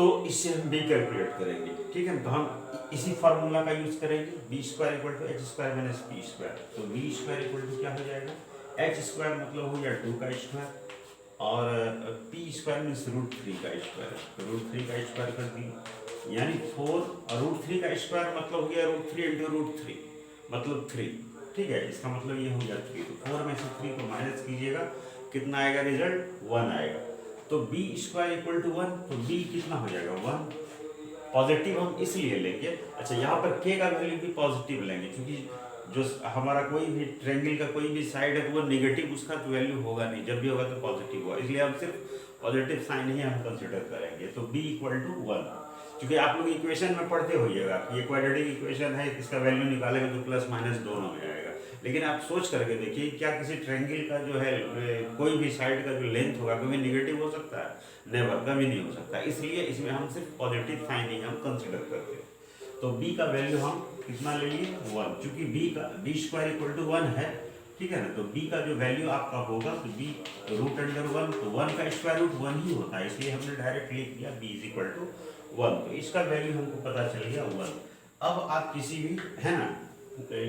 तो इससे हम बी कैलकुलेट करेंगे, ठीक है। तो हम इसी फार्मूला का यूज करेंगे, B square equal to H square minus P square. तो बी स्क्वायर इक्वल टू क्या हो जाएगा, एच स्क्वायर मतलब हो गया 2 का स्क्वायर, और पी स्क्वायर मीन्स √3 का स्क्वायर, तो √3 का स्क्वायर कर दिए, यानी 4 और √3 का स्क्वायर मतलब हो गया √3 इंटू √3 मतलब 3, ठीक है। इसका मतलब ये हो गया 3, तो 4 में से 3 को माइनस कीजिएगा, कितना आएगा रिजल्ट, 1 आएगा। तो बी स्क्वायर इक्वल टू 1, तो बी कितना हो जाएगा 1, पॉजिटिव हम इसलिए लेंगे। अच्छा, यहाँ पर के का वैल्यू भी पॉजिटिव लेंगे, क्योंकि जो हमारा कोई भी ट्रायंगल का कोई भी साइड है तो वो नेगेटिव उसका तो वैल्यू होगा नहीं, जब भी होगा तो पॉजिटिव होगा, इसलिए हम सिर्फ पॉजिटिव साइन ही हम कंसिडर करेंगे। तो b इक्वल टू 1, क्योंकि आप लोग इक्वेशन में पढ़ते होइएगा कि ये क्वाड्रेटिक इक्वेशन है, इसका वैल्यू निकालेंगे तो प्लस माइनस दोनों में आएगा। लेकिन आप सोच करके देखिए, क्या किसी ट्रायंगल का जो है कोई भी साइड का जो लेंथ होगा कभी नेगेटिव हो सकता है, नेवर, कभी नहीं हो सकता। इसलिए इसमें हम सिर्फ पॉजिटिव साइन ही हम कंसिडर करते हैं। तो b का वैल्यू हम कितना ले लिए 1, चूंकि b स्क्वायर इक्वल टू 1 है, ठीक है ना। तो b का जो वैल्यू आपका होगा तो b √1, तो 1 का स्क्वायर रूट 1 ही होता है, इसलिए हमने डायरेक्ट लिख दिया b इज इक्वल टू 1। तो इसका वैल्यू हमको पता चल गया 1। अब आप किसी भी, है ना,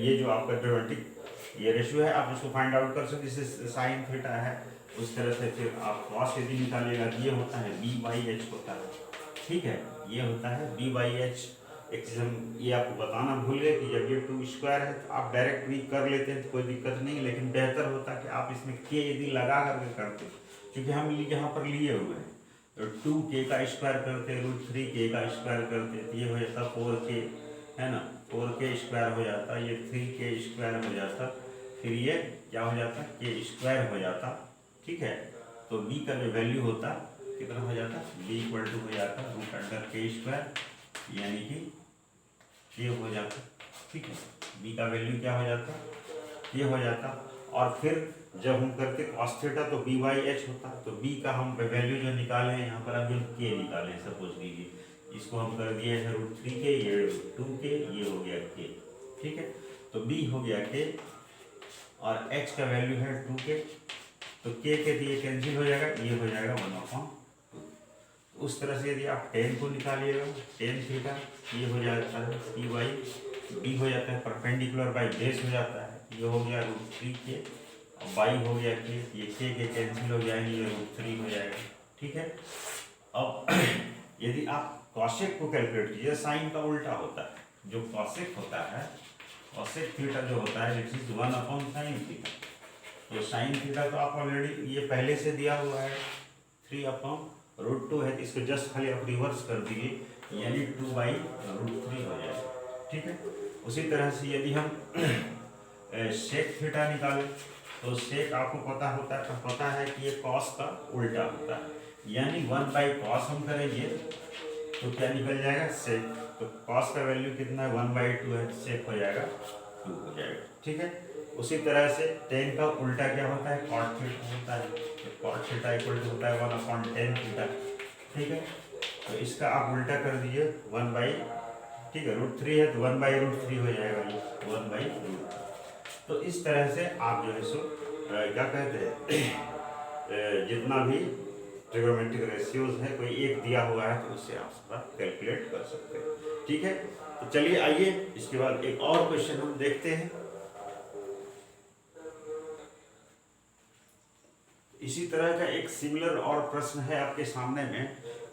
ये जो आपका ट्रिग्नोमेट्रिक ये रेशियो है, आप इसको फाइंड आउट कर सकते, जैसे साइन थीटा है उस तरह से फिर आप कॉस यदि निकालिएगा, ये होता है b/h होता है, ठीक है, ये होता है b/h। एक चीज़ हम ये आपको बताना भूल गए कि जब ये 2 स्क्वायर है तो आप डायरेक्ट भी कर लेते हैं तो कोई दिक्कत नहीं, लेकिन बेहतर होता कि आप इसमें के यदि लगा करके करते, क्योंकि हम यहाँ पर लिए हुए हैं, तो 2k का स्क्वायर करते, √3k का स्क्वायर करते, तो ये हो जाता 4k, है ना, 4k स्क्वायर हो जाता, ये 3k स्क्वायर हो जाता, फिर ये क्या हो जाता, k स्क्वायर हो जाता, ठीक है। तो b का जो वैल्यू होता कितना हो जाता, b इक्वल टू हो जाता √k स्क्वायर, यानी कि ये हो जाता, ठीक है। b का वैल्यू क्या हो जाता, ये हो जाता। और फिर जब हम करते cos थीटा तो b/h होता, तो b का हम वैल्यू जो निकाले हैं यहाँ पर अभी हम k निकाले, सपोज कीजिए इसको हम कर दिए है √3k, ये 2k, ये हो गया k, ठीक है। तो b हो गया k और h का वैल्यू है 2k, तो k के दिए कैंसिल हो जाएगा, ये हो जाएगा 1/2। उस तरह से यदि आप tan को निकालिएगा, tan थीटा, ये हो जाता है p/b हो जाता है परपेंडिकुलर बाई बेस हो जाता है, ये हो गया √3k और बाई हो गया k, ये k के कैंसिल हो जाएंगे, ये √3 हो जाएगा, ठीक है। अब यदि आप कॉसेक को कैलकुलेट कीजिए, साइन का उल्टा होता है, जो कॉसेक होता है, कॉसेक थीटा जो होता है इट इज 1/sin थीटा। तो साइन थीटा तो आप ऑलरेडी ये पहले से दिया हुआ है 3/√2 है, तो इसको जस्ट खाली आप रिवर्स कर दिए, यानी 2/√3 हो जाएगा, ठीक है। उसी तरह से यदि हम सेक थीटा निकालें तो सेक आपको पता है कि ये कॉस का उल्टा होता है, यानी 1/cos हम करेंगे तो क्या निकल जाएगा सेक, तो कॉस का वैल्यू कितना है 1/2 है, सेक हो जाएगा 2 हो जाएगा, ठीक है। उसी तरह से tan का उल्टा क्या होता है, cot थीटा होता है, तो cot थीटा इक्वल टू होता है 1/tan थीटा, ठीक है। तो इसका आप उल्टा कर दीजिए 1/, ठीक है, √3 है तो 1/√3 हो जाएगा, ये 1/√3। तो इस तरह से आप जो है सो क्या कहते हैं जितना भी ट्रिग्नोमेट्रिक रेशियोज है, कोई एक दिया हुआ है तो उससे आप उसका कैलकुलेट कर सकते हैं, ठीक है। तो चलिए आइए इसके बाद एक और क्वेश्चन हम देखते हैं। इसी तरह का एक सिमिलर और प्रश्न है आपके सामने में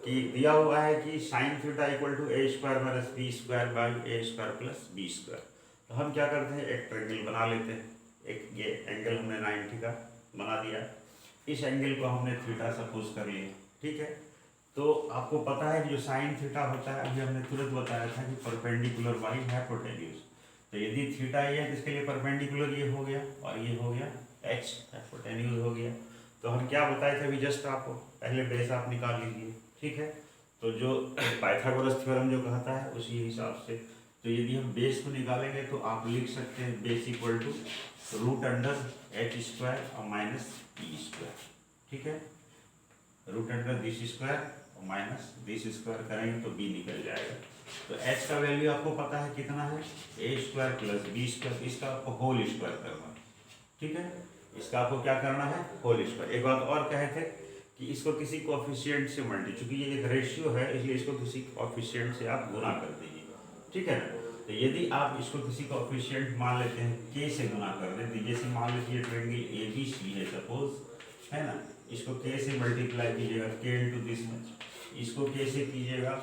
कि दिया हुआ है कि sin theta equal to a square minus b square by a square plus b square. तो हम क्या करते हैं, एक ट्रायंगल बना लेते हैं, एक ये एंगल हमने 90 का बना दिया, इस एंगल को हमने थीटा सपोज कर लिया, ठीक है। तो आपको पता है कि जो साइन थीटा होता है, अभी हमने तुरंत बताया था कि परपेंडिकुलर बाई हाइपोटेन्यूज। तो यदि थीटा ये है तो इसके लिए परपेंडिकुलर ये हो गया और ये हो गया h, हाइपोटेन्यूज हो गया। तो हम क्या बताए थे अभी जस्ट आपको, पहले बेस आप निकाल लीजिए, ठीक है। तो जो पाइथागोरस थ्योरम जो कहता है उसी हिसाब से, तो यदि हम बेस को निकालेंगे तो आप लिख सकते हैं बेस इक्वल टू √h² और माइनस p स्क्वायर, ठीक है, √this² और माइनस दिस स्क्वायर करेंगे तो b निकल जाएगा। तो h का वैल्यू आपको पता है कितना है, a² प्लस b स्क्वायर, इसका आपको होल स्क्वायर करना, ठीक है, इसका आपको क्या करना है, होल स्क्वायर। एक बात और कहे थे कि इसको किसी कोफिशिएंट से मल्टी, चूंकि ये एक रेशियो है इसलिए इसको किसी कोफिशिएंट से आप गुना कर दीजिए, ठीक है ना। तो यदि आप इसको किसी कोफिशिएंट मान लेते हैं के से गुना कर दें, जैसे मान लीजिए ट्रायंगल ए बी सी है सपोज, है ना, इसको के से मल्टीप्लाई कीजिएगा, के इंटू दिस मच, इसको के से कीजिएगा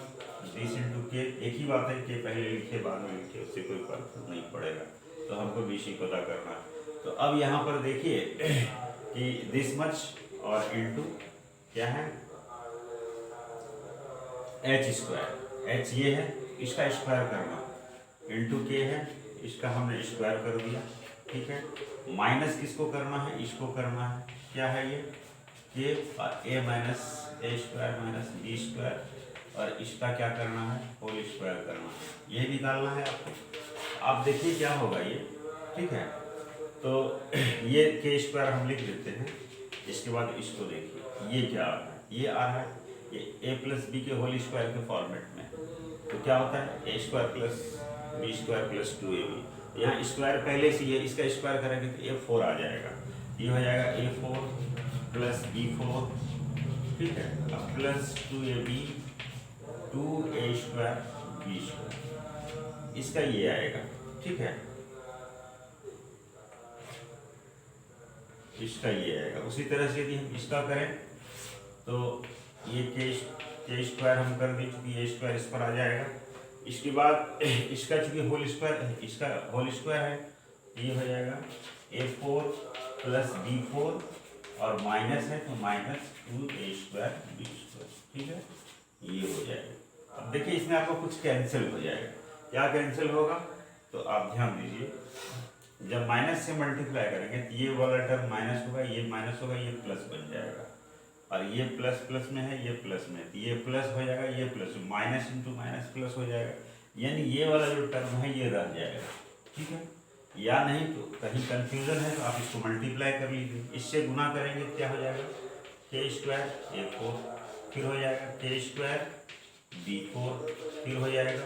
दिस इंटू के, एक ही बात है कि पहले लिखे बाद में लिखे उससे कोई फर्क नहीं पड़ेगा, तो हमको बीसी पता करना है। तो अब यहाँ पर देखिए कि दिस मच और इंटू क्या है एच स्क्वायर, एच ये है इसका स्क्वायर करना, इंटू के है इसका हमने स्क्वायर कर दिया, ठीक है। माइनस किसको करना है, इसको करना है, क्या है ये के और ए माइनस ए स्क्वायर माइनस बी स्क्वायर, और इसका क्या करना है होल स्क्वायर करना है, ये निकालना है आपको। आप देखिए क्या होगा ये, ठीक है। तो ये के स्क्वायर हम लिख देते हैं, इसके बाद इसको देखिए ये क्या आ रहा है, ये आ रहा है ये ए प्लस बी के होल स्क्वायर के फॉर्मेट में, तो क्या होता है a square plus B square plus 2ab, यहाँ स्क्वायर पहले से है, इसका स्क्वायर करेंगे तो ए 4 आ जाएगा, ये हो जाएगा ए 4 प्लस बी 4, ठीक है, अब plus 2ab 2a square B square, इसका ये आएगा, ठीक है, इसका ये आएगा। उसी तरह से यदि हम इसका करें तो ये के स्क्वायर हम कर दें, चूँकि ए स्क्वायर इस पर आ जाएगा, इसके बाद इसका चूँकि होल स्क्वायर, इसका होल स्क्वायर है, ये हो जाएगा a4 प्लस b4 और माइनस है तो minus 2a square B square, ठीक है, ये हो जाएगा। अब देखिए इसमें आपको कुछ कैंसिल हो जाएगा, क्या कैंसिल होगा, तो आप ध्यान दीजिए, जब माइनस से मल्टीप्लाई करेंगे तो ये वाला टर्म माइनस होगा, ये माइनस होगा, ये प्लस बन जाएगा, और ये प्लस प्लस में है, ये प्लस में है, तो ये प्लस हो जाएगा, ये plus, minus into minus plus हो जाएगा, यानी ये वाला जो टर्म है ये रह जाएगा, ठीक है। या नहीं तो कहीं कंफ्यूजन है तो आप इसको मल्टीप्लाई कर लीजिए, इससे गुना करेंगे क्या हो जाएगा के स्क्वायर ए 4, फिर हो जाएगा के स्क्वायर बी 4, फिर हो जाएगा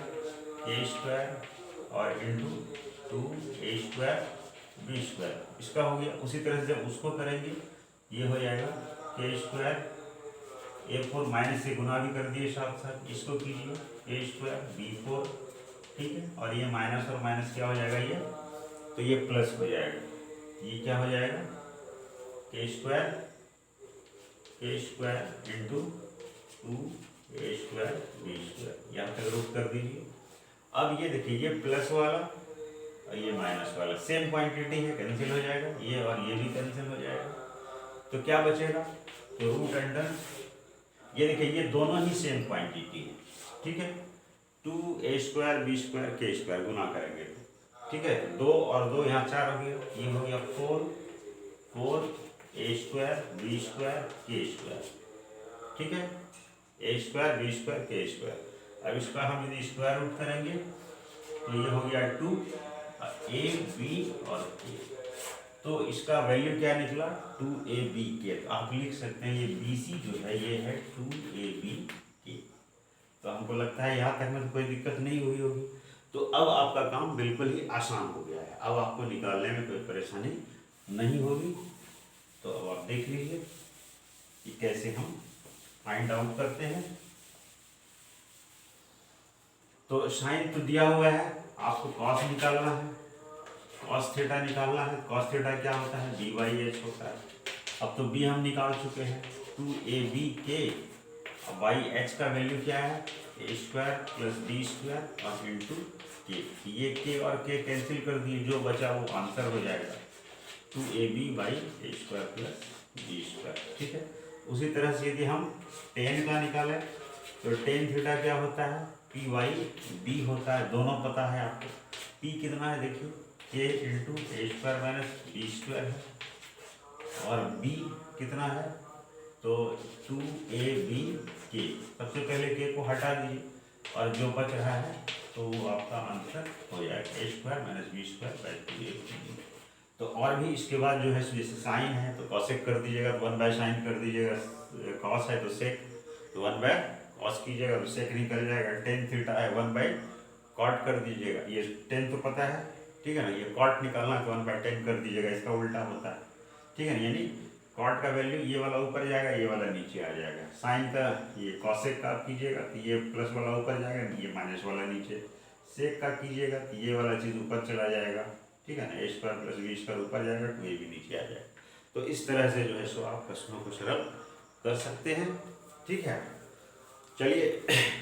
के स्क्वायर और into 2a square B square, इसका हो गया। उसी तरह से जब उसको करेंगे ये हो जाएगा के स्क्वायर a4 माइनस से गुना भी कर दिए साथ साथ, इसको कीजिए के स्क्वायर बी 4, ठीक है, और ये माइनस और माइनस क्या हो जाएगा ये, तो ये प्लस हो जाएगा, ये क्या हो जाएगा K square into 2a square B square, यहाँ तक रूट कर दीजिए। अब ये देखिए ये प्लस वाला और ये माइनस वाला सेम क्वांटिटी है, कैंसिल हो जाएगा, ये और ये भी कैंसिल हो जाएगा, तो क्या बचेगा, तो रूट अंडर, ये देखिए ये दोनों ही सेम क्वांटिटी है, ठीक है, 2a स्क्वायर बी स्क्वायर के स्क्वायर गुना करेंगे, ठीक है, 2 और 2 यहाँ 4 हो गया, ये हो गया 4a स्क्वायर बी स्क्वायर के स्क्वायर, ठीक है, ए स्क्वायर बी स्क्वायर के स्क्वायर। अब इसका हम यदि स्क्वायर रूट करेंगे तो ये हो गया 2 ए बी और के, तो इसका वैल्यू क्या निकला 2ab के, तो आप लिख सकते हैं ये BC जो है ये है 2ab के। तो हमको लगता है यहाँ तक में तो कोई दिक्कत नहीं हुई होगी, तो अब आपका काम बिल्कुल ही आसान हो गया है, अब आपको निकालने में कोई परेशानी नहीं होगी। तो अब आप देख लीजिए कि कैसे हम फाइंड आउट करते हैं। तो साइन तो दिया हुआ है, आपको कॉस निकालना है, कॉस थीटा निकालना है, कॉस थीटा क्या होता है b/h होता है। अब तो b हम निकाल चुके हैं 2ab के, अब y/h का वैल्यू क्या है a square plus B square और इंटू के, ये k और k कैंसिल कर दिए, जो बचा वो आंसर हो जाएगा 2ab/a square plus B square, ठीक है। उसी तरह से यदि हम tan का निकालें तो tan थीटा क्या होता है p/b होता है, दोनों पता है आपको। p कितना है देखिए k इंटू ए स्क्वायर माइनस बी स्क्वायर है, और b कितना है तो 2ab के, सबसे पहले k को हटा दीजिए और जो बच रहा है तो वो आपका आंसर हो जाएगा a square minus b square by 2ab। तो और भी इसके बाद जो है जैसे साइन है तो कॉसेक कर दीजिएगा, तो 1/sin कर दीजिएगा, कॉस है तो सेक, तो 1/cos कीजिएगा तो सेक निकल जाएगा, tan थीटा है 1/cot कर दीजिएगा, ये tan तो पता है, ठीक है ना, ये cot निकालना तो 1/tan कर दीजिएगा, इसका उल्टा होता है, ठीक है ना, यानी कॉट का वैल्यू ये वाला ऊपर जाएगा, ये वाला नीचे आ जाएगा। साइन का ये कॉसेक का कीजिएगा तो ये प्लस वाला ऊपर जाएगा, ये माइनस वाला नीचे। सेक का कीजिएगा तो ये वाला चीज़ ऊपर चला जाएगा, ठीक है ना। ए स्क्वायर प्लस बी स्क्वायर ऊपर जाएगा तो ये भी नीचे आ जाएगा। तो इस तरह से जो है सो आप प्रश्नों को सरल कर सकते हैं, ठीक है। चलिए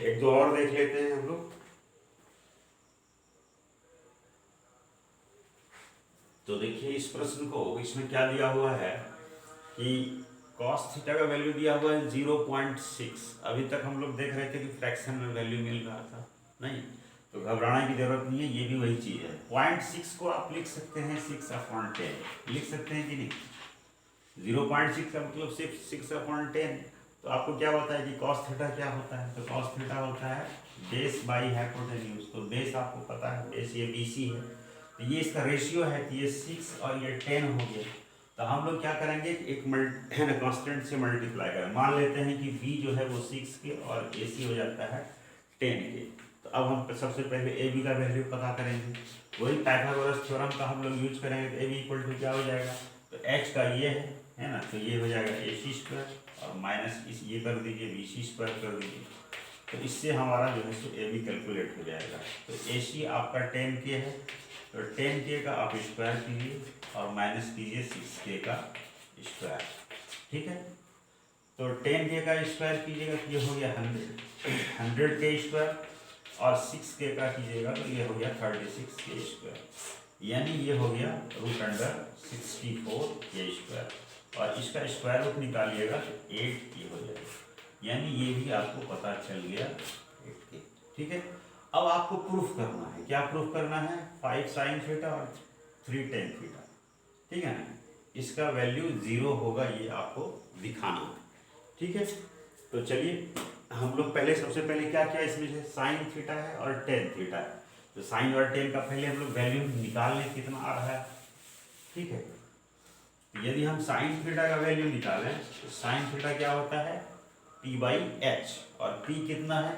एक दो और देख लेते हैं हम लोग। तो देखिए इस प्रश्न को, इसमें क्या दिया हुआ है कि cos थीटा का वैल्यू दिया हुआ है 0.6। अभी तक हम लोग देख रहे थे कि फ्रैक्शन में वैल्यू मिल रहा था, नहीं तो घबराने की जरूरत नहीं है, ये भी वही चीज़ है। 0.6 को आप लिख सकते हैं 6/10, लिख सकते हैं कि नहीं। 0.6 का मतलब सिर्फ 6/10। तो आपको क्या होता है कि cos थीटा क्या होता है, तो cos थीटा होता है बेस बाई हाइपोटेन्यूज। तो बेस आपको पता है, बेस ये BC है, तो ये इसका रेशियो है, तो ये 6 और ये 10 हो गया। तो हम लोग क्या करेंगे, एक कांस्टेंट से मल्टीप्लाई करें। मान लेते हैं कि b जो है वो 6 के और AC हो जाता है 10 के। तो अब हम सबसे पहले AB का वैल्यू पता करेंगे, वही पाइथागोरस थ्योरम का हम लोग यूज करेंगे। तो AB इक्वल टू क्या हो जाएगा, तो h का ये है ना, तो ये हो जाएगा AC² और माइनस इस ये कर दीजिए BC² कर दीजिए। तो इससे हमारा जो है सो AB कैलकुलेट हो जाएगा। तो AC आपका 10K है, तो 10K का आप स्क्वायर कीजिए और माइनस कीजिए 6K का स्क्वायर, ठीक है। तो 10K का स्क्वायर कीजिएगा तो ये हो गया 100K स्क्वायर, और 6K का कीजिएगा तो ये हो गया 36K स्क्वायर, यानी ये हो गया √64K स्क्वायर। और इसका स्क्वायर रूट निकालिएगा तो 8K हो जाएगा, यानी ये भी आपको पता चल गया 8K, ठीक है। अब आपको प्रूफ करना है, क्या प्रूफ करना है, 5 sin थीटा और 3 tan थीटा, ठीक है ना। इसका वैल्यू 0 होगा, ये आपको दिखाना है, ठीक है। तो चलिए हम लोग पहले सबसे पहले क्या क्या इसमें से sin थीटा है और tan थीटा है। तो sin और tan का पहले हम लोग वैल्यू निकाल लें कितना आ रहा है, ठीक है। यदि हम sin थीटा का वैल्यू निकालें तो sin थीटा क्या होता है P/h, और P कितना है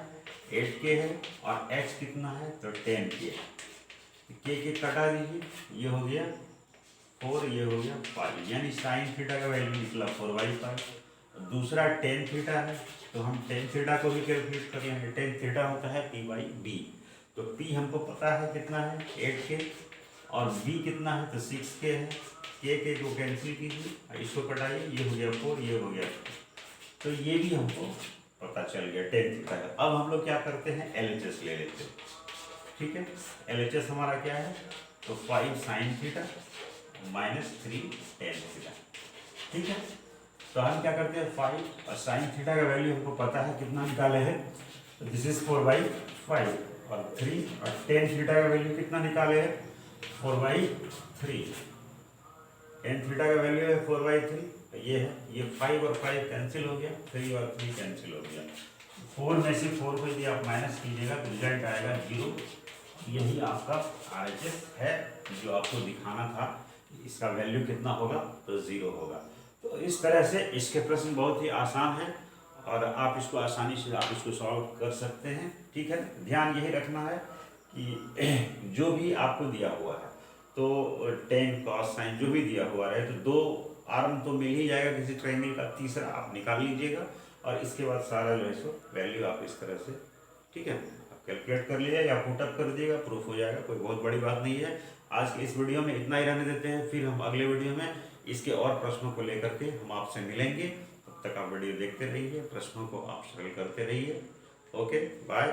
8K है, और h कितना है तो 10K। K कटा दीजिए, ये हो गया 4, ये हो गया 5, यानी sin थीटा का वैल्यू निकला 4/5। दूसरा tan थीटा है, तो हम tan थीटा को भी कैलकुलेट कर लेंगे। tan थीटा होता है P/b। तो P हमको पता है कितना है 8K, और B कितना है तो 6K है। K को कैंसिल कीजिए, इसको कटाइए, ये हो गया 4, ये हो गया 4। तो ये भी हमको पता चल गया tan थीटा है। अब हम लोग क्या करते हैं, LHS ले लेते हैं, ठीक है। LHS हमारा क्या है, तो 5 sin theta minus 3 tan theta, ठीक है। तो हम क्या करते हैं, 5 और sin थीटा का वैल्यू हमको पता है कितना निकाले हैं, तो दिस इज 4/5, और 3 और tan थीटा का वैल्यू कितना निकाले हैं 4/3। tan थीटा का वैल्यू है 4/3, ये है, ये 5 और 5 कैंसिल हो गया, 3 और 3 कैंसिल हो गया। 4 में से 4 को यदि आप माइनस कीजिएगा तो रिजल्ट आएगा 0। यही आपका RHS है जो आपको दिखाना था, इसका वैल्यू कितना होगा तो 0 होगा। तो इस तरह से इसके प्रश्न बहुत ही आसान है, और आप इसको आसानी से आप इसको सॉल्व कर सकते हैं, ठीक है। ध्यान यही रखना है कि जो भी आपको दिया हुआ है, तो tan cos sin जो भी दिया हुआ है, तो 2 आर्म तो मिल ही जाएगा किसी ट्रायंगल का, तीसरा आप निकाल लीजिएगा, और इसके बाद सारा जो है सो वैल्यू आप इस तरह से, ठीक है, आप कैलकुलेट कर लीजिए या पुटअप कर दीजिएगा, प्रूफ हो जाएगा, कोई बहुत बड़ी बात नहीं है। आज के इस वीडियो में इतना ही रहने देते हैं, फिर हम अगले वीडियो में इसके और प्रश्नों को लेकर के हम आपसे मिलेंगे। तब तक आप वीडियो देखते रहिए, प्रश्नों को आप सरल करते रहिए। Okay, bye.